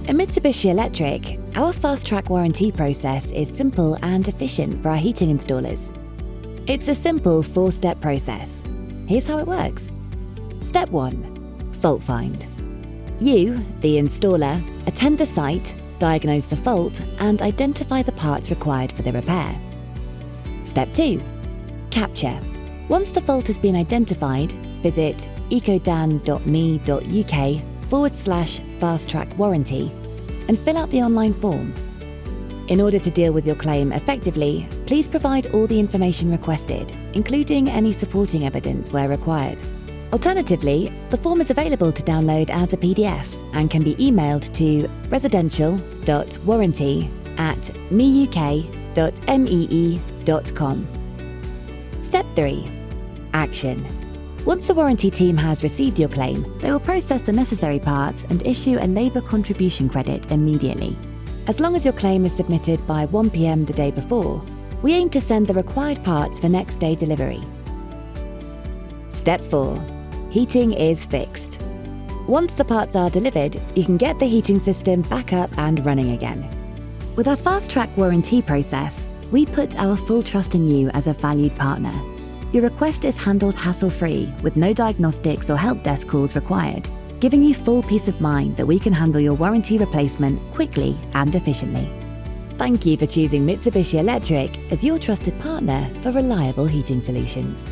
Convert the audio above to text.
At Mitsubishi Electric, our fast-track warranty process is simple and efficient for our heating installers. It's a simple 4-step process. Here's how it works. Step 1. Fault find. You, the installer, attend the site, diagnose the fault, and identify the parts required for the repair. Step 2. Capture. Once the fault has been identified, visit ecodan.me.uk/fast-track warranty and fill out the online form. In order to deal with your claim effectively, please provide all the information requested, including any supporting evidence where required. Alternatively, the form is available to download as a PDF and can be emailed to residential.warranty@meuk.mee.com. Step 3. Action. Once the warranty team has received your claim, they will process the necessary parts and issue a labour contribution credit immediately. As long as your claim is submitted by 1 p.m. the day before, we aim to send the required parts for next day delivery. Step 4. Heating is fixed. Once the parts are delivered, you can get the heating system back up and running again. With our fast-track warranty process, we put our full trust in you as a valued partner. Your request is handled hassle-free with no diagnostics or help desk calls required, giving you full peace of mind that we can handle your warranty replacement quickly and efficiently. Thank you for choosing Mitsubishi Electric as your trusted partner for reliable heating solutions.